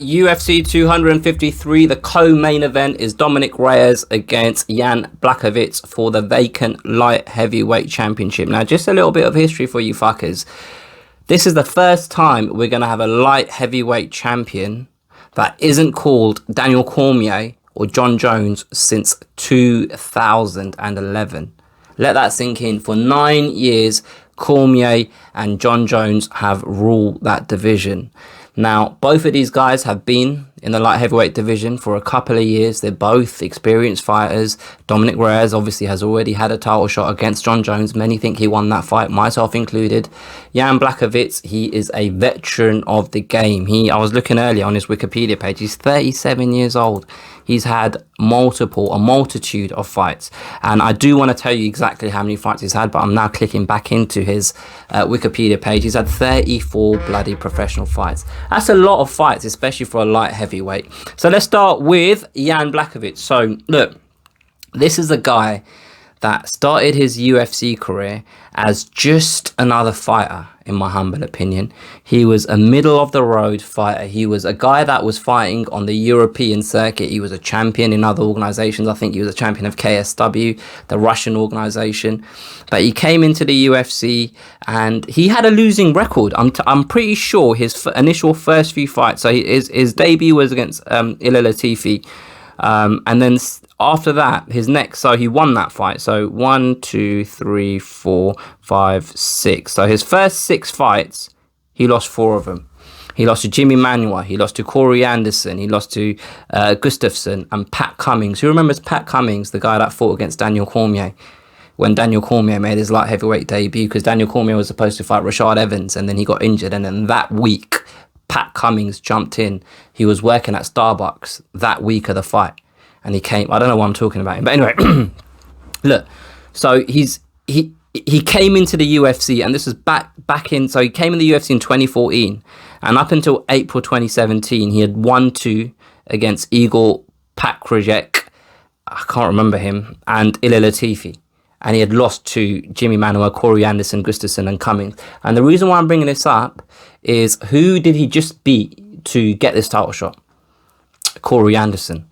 UFC 253, the co-main event is Dominick Reyes against Jan Błachowicz for the vacant light heavyweight championship. Now, just a little bit of history for you fuckers. This is the first time we're going to have a light heavyweight champion that isn't called Daniel Cormier or John Jones since 2011. Let that sink in. For 9 years, Cormier and John Jones have ruled that division. Now, both of these guys have been in the light heavyweight division for a couple of years. They're both experienced fighters. Dominick Reyes obviously has already had a title shot against John Jones. Many think he won that fight, myself included. Jan Błachowicz, he is a veteran of the game. I was looking earlier on his Wikipedia page. He's 37 years old. He's had a multitude of fights. And I do want to tell you exactly how many fights he's had, but I'm now clicking back into his Wikipedia page. He's had 34 bloody professional fights. That's a lot of fights, especially for a light heavyweight. So let's start with Jan Błachowicz. So look, this is a guy that started his UFC career as just another fighter, in my humble opinion. He was a middle-of-the-road fighter. He was a guy that was fighting on the European circuit. He was a champion in other organizations. I think he was a champion of KSW, the Russian organization. But he came into the UFC and he had a losing record. I'm pretty sure his initial first few fights, so his debut was against Ilir Latifi. And then after that, his next, so he won that fight. So 1, 2, 3, 4, 5, 6. So his first 6 fights, he lost 4 of them. He lost to Jimmy Manuwa, he lost to Corey Anderson, he lost to Gustafsson and Pat Cummings. Who remembers Pat Cummings, the guy that fought against Daniel Cormier when Daniel Cormier made his light heavyweight debut? Because Daniel Cormier was supposed to fight Rashad Evans and then he got injured, and then that week Pat Cummings jumped in. He was working at Starbucks that week of the fight. And he came, I don't know why I'm talking about him. But anyway, look, so he came into the UFC, and this was back in, so he came in the UFC in 2014. And up until April 2017, he had 1-2 against Igor Pakrajek, I can't remember him, and Ilir Latifi. And he had lost to Jimmy Manuwa, Corey Anderson, Gustafsson and Cummings. And the reason why I'm bringing this up is, who did he just beat to get this title shot? Corey Anderson.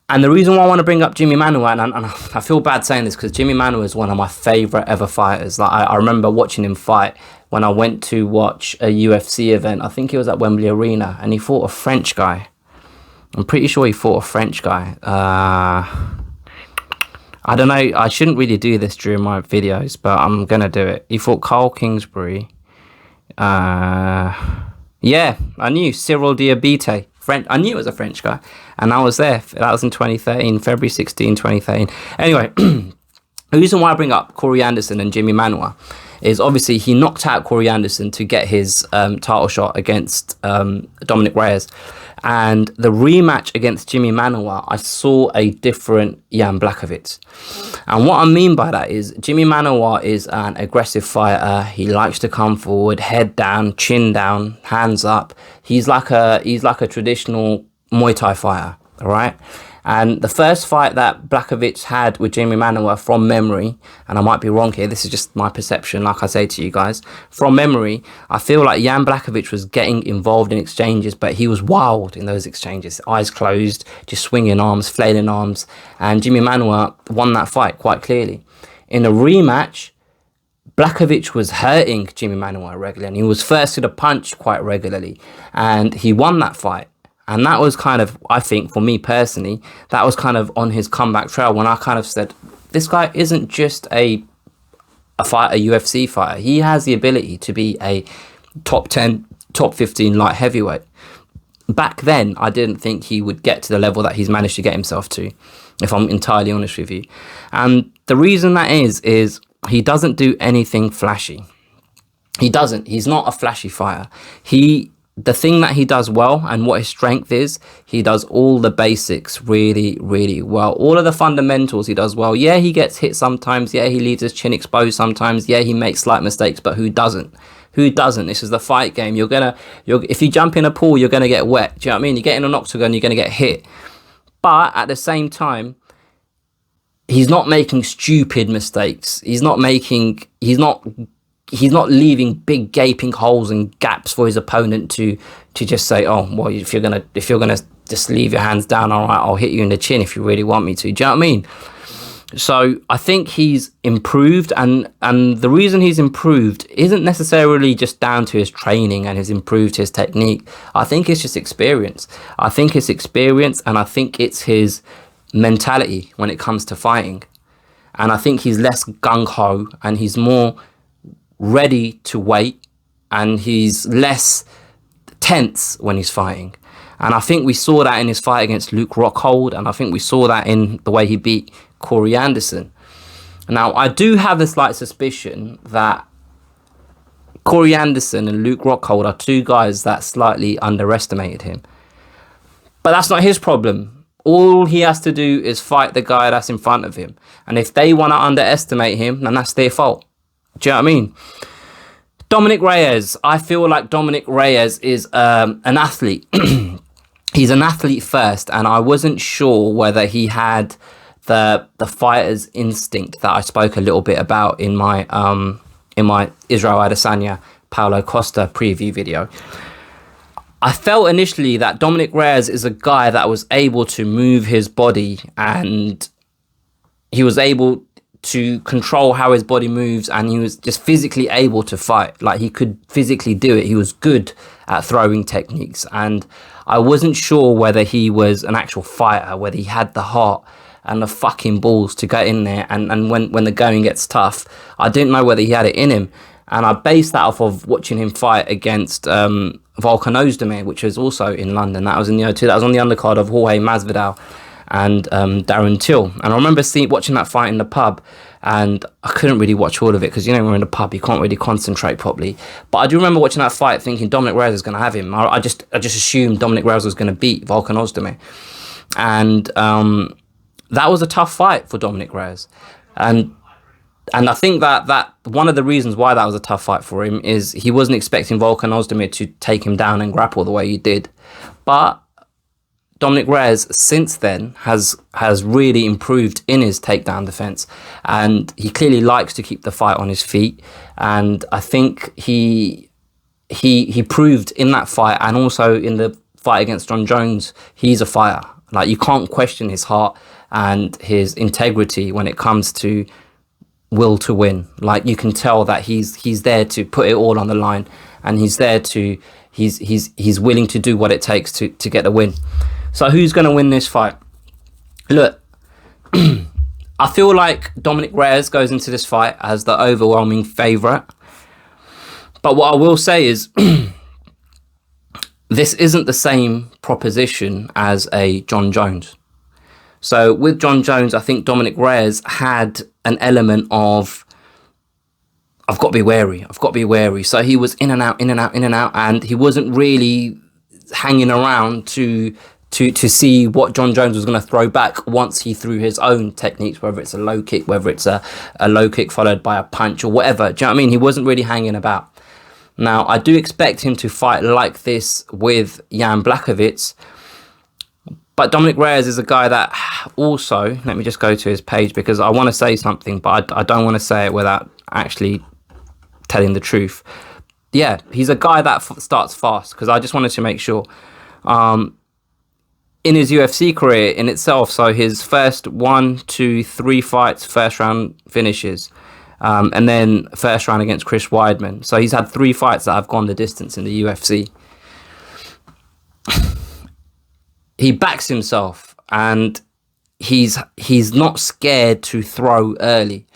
And the reason why I want to bring up Jimmy Manuwa, and I feel bad saying this because Jimmy Manuwa is one of my favourite ever fighters. Like I remember watching him fight when I went to watch a UFC event. I think he was at Wembley Arena, and he fought a French guy. I'm pretty sure he fought a French guy. I don't know. I shouldn't really do this during my videos, but I'm going to do it. He fought Carl Kingsbury. Yeah, I knew Cyril Diabite. French. I knew it was a French guy, and I was there. That was in 2013, February 16, 2013. Anyway, the reason why I bring up Corey Anderson and Jimmy Manuwa is obviously he knocked out Corey Anderson to get his title shot against Dominick Reyes. And the rematch against Jimmy Manuwa, I saw a different Jan Błachowicz. And what I mean by that is Jimmy Manuwa is an aggressive fighter. He likes to come forward, head down, chin down, hands up. He's like a traditional Muay Thai fighter, all right? And the first fight that Błachowicz had with Jimmy Manuwa, from memory, and I might be wrong here, this is just my perception, like I say to you guys, from memory, I feel like Jan Błachowicz was getting involved in exchanges, but he was wild in those exchanges, eyes closed, just swinging arms, flailing arms, and Jimmy Manuwa won that fight quite clearly. In a rematch, Błachowicz was hurting Jimmy Manuwa regularly, and he was first to the punch quite regularly, and he won that fight. And that was kind of, I think, for me personally, that was kind of on his comeback trail when I kind of said, this guy isn't just a fighter, a UFC fighter. He has the ability to be a top 10, top 15 light heavyweight. Back then, I didn't think he would get to the level that he's managed to get himself to, if I'm entirely honest with you. And the reason that is he doesn't do anything flashy. He doesn't. He's not a flashy fighter. The thing that he does well, and what his strength is, he does all the basics really, really well. All of the fundamentals he does well. Yeah, he gets hit sometimes. Yeah, he leaves his chin exposed sometimes. Yeah, he makes slight mistakes, but who doesn't? Who doesn't? This is the fight game. If you jump in a pool, you're gonna get wet. Do you know what I mean? You get in an octagon, you're gonna get hit. But at the same time, he's not making stupid mistakes. He's not he's not leaving big gaping holes and gaps for his opponent to just say, oh, well, if you're gonna just leave your hands down, all right, I'll hit you in the chin if you really want me to. Do you know what I mean? So I think he's improved, and the reason he's improved isn't necessarily just down to his training and his technique. I think it's just experience. I think it's experience, and I think it's his mentality when it comes to fighting. And I think he's less gung-ho, and he's more ready to wait, and he's less tense when he's fighting. And I think we saw that in his fight against Luke Rockhold, and I think we saw that in the way he beat Corey Anderson. Now, I do have a slight suspicion that Corey Anderson and Luke Rockhold are two guys that slightly underestimated him. But that's not his problem. All he has to do is fight the guy that's in front of him. And if they want to underestimate him, then that's their fault. Do you know what I mean? Dominick Reyes. I feel like Dominick Reyes is an athlete. He's an athlete first, and I wasn't sure whether he had the fighter's instinct that I spoke a little bit about in my Israel Adesanya Paulo Costa preview video. I felt initially that Dominick Reyes is a guy that was able to move his body, and he was able to control how his body moves, and he was just physically able to fight. Like, he could physically do it. He was good at throwing techniques, and I wasn't sure whether he was an actual fighter, whether he had the heart and the fucking balls to get in there, and when the going gets tough, I didn't know whether he had it in him. And I based that off of watching him fight against Volkan Ozdemir, which was also in London. That was in the O2. That was on the undercard of Jorge Masvidal and Darren Till. And I remember watching that fight in the pub, and I couldn't really watch all of it because, you know, when we're in the pub, you can't really concentrate properly. But I do remember watching that fight thinking Dominick Reyes is going to have him. I just assumed Dominick Reyes was going to beat Volkan Ozdemir. And that was a tough fight for Dominick Reyes. And I think that one of the reasons why that was a tough fight for him is he wasn't expecting Volkan Ozdemir to take him down and grapple the way he did. But Dominick Reyes since then has really improved in his takedown defense, and he clearly likes to keep the fight on his feet. And I think he proved in that fight, and also in the fight against John Jones, he's a fighter. Like, you can't question his heart and his integrity when it comes to will to win. Like, you can tell that he's there to put it all on the line, and he's willing to do what it takes to get the win. So who's going to win this fight? Look, I feel like Dominick Reyes goes into this fight as the overwhelming favourite. But what I will say is this isn't the same proposition as a John Jones. So with John Jones, I think Dominick Reyes had an element of, I've got to be wary. So he was in and out, and he wasn't really hanging around to see what John Jones was going to throw back once he threw his own techniques, whether it's a low kick, whether it's a low kick followed by a punch or whatever. Do you know what I mean? He wasn't really hanging about. Now, I do expect him to fight like this with Jan Błachowicz, but Dominick Reyes is a guy that also, let me just go to his page because I want to say something, but I don't want to say it without actually telling the truth. Yeah, he's a guy that starts fast, because I just wanted to make sure. In his UFC career in itself, so his first 1, 2, 3 fights, first round finishes, and then first round against Chris Weidman. So he's had 3 fights that have gone the distance in the UFC. He backs himself, and he's not scared to throw early.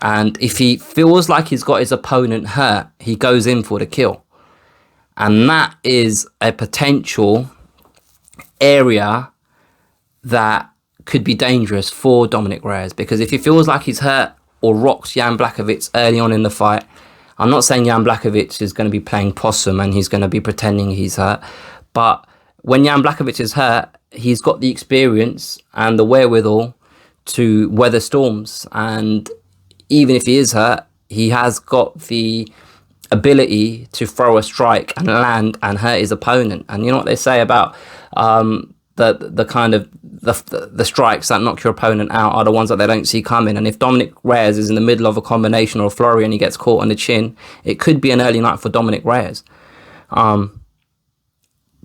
And if he feels like he's got his opponent hurt, he goes in for the kill. And that is a potential area that could be dangerous for Dominick Reyes, because if he feels like he's hurt or rocks Jan Błachowicz early on in the fight, I'm not saying Jan Błachowicz is going to be playing possum and he's going to be pretending he's hurt, but when Jan Błachowicz is hurt, he's got the experience and the wherewithal to weather storms. And even if he is hurt, he has got the ability to throw a strike and land and hurt his opponent. And you know what they say about the kind of the strikes that knock your opponent out are the ones that they don't see coming. And if Dominick Reyes is in the middle of a combination or a flurry and he gets caught on the chin, it could be an early night for Dominick Reyes.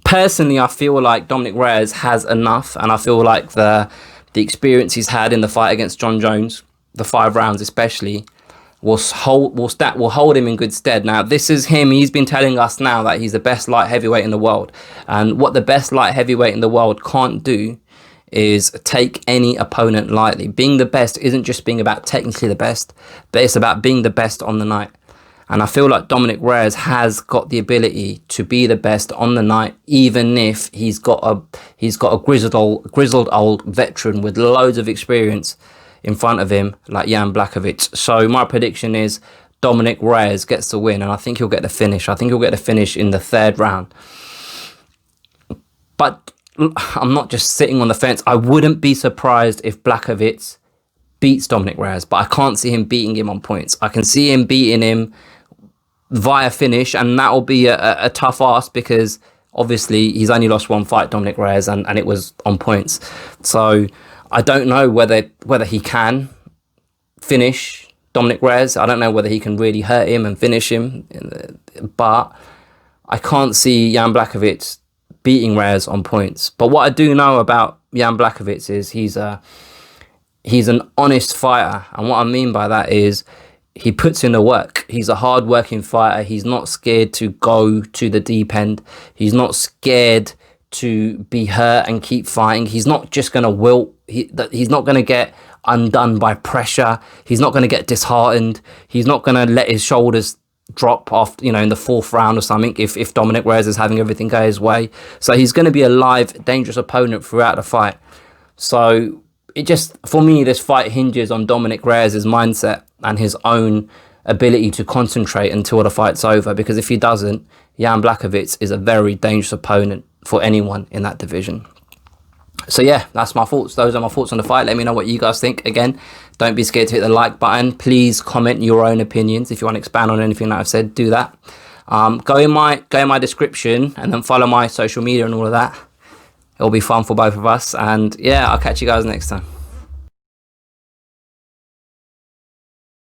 Personally, I feel like Dominick Reyes has enough, and I feel like the experience he's had in the fight against Jon Jones, the 5 rounds especially, will hold him in good stead. Now, this is him. He's been telling us now that he's the best light heavyweight in the world. And what the best light heavyweight in the world can't do is take any opponent lightly. Being the best isn't just being about technically the best, but it's about being the best on the night. And I feel like Dominick Reyes has got the ability to be the best on the night, even if he's got a grizzled old veteran with loads of experience in front of him, like Jan Błachowicz. So my prediction is Dominick Reyes gets the win, and I think he'll get the finish. I think he'll get the finish in the 3rd round. But I'm not just sitting on the fence. I wouldn't be surprised if Błachowicz beats Dominick Reyes, but I can't see him beating him on points. I can see him beating him via finish, and that'll be a tough ask because obviously he's only lost 1 fight, Dominick Reyes, and it was on points. So I don't know whether he can finish Dominick Reyes. I don't know whether he can really hurt him and finish him, but I can't see Jan Błachowicz beating Reyes on points. But what I do know about Jan Błachowicz is he's an honest fighter, and what I mean by that is he puts in the work. He's a hard-working fighter. He's not scared to go to the deep end. He's not scared to be hurt and keep fighting. He's not just going to wilt. He's not going to get undone by pressure. He's not going to get disheartened. He's not going to let his shoulders drop off, in the 4th round or something if Dominick Reyes is having everything go his way. So he's going to be a live, dangerous opponent throughout the fight. So for me, this fight hinges on Dominick Reyes' mindset and his own ability to concentrate until the fight's over, because if he doesn't, Jan Błachowicz is a very dangerous opponent for anyone in that division. So yeah, that's my thoughts. Those are my thoughts on the fight. Let me know what you guys think. Again, don't be scared to hit the like button. Please comment your own opinions. If you want to expand on anything that I've said, do that. Go in my description and then follow my social media and all of that. It'll be fun for both of us. And yeah, I'll catch you guys next time.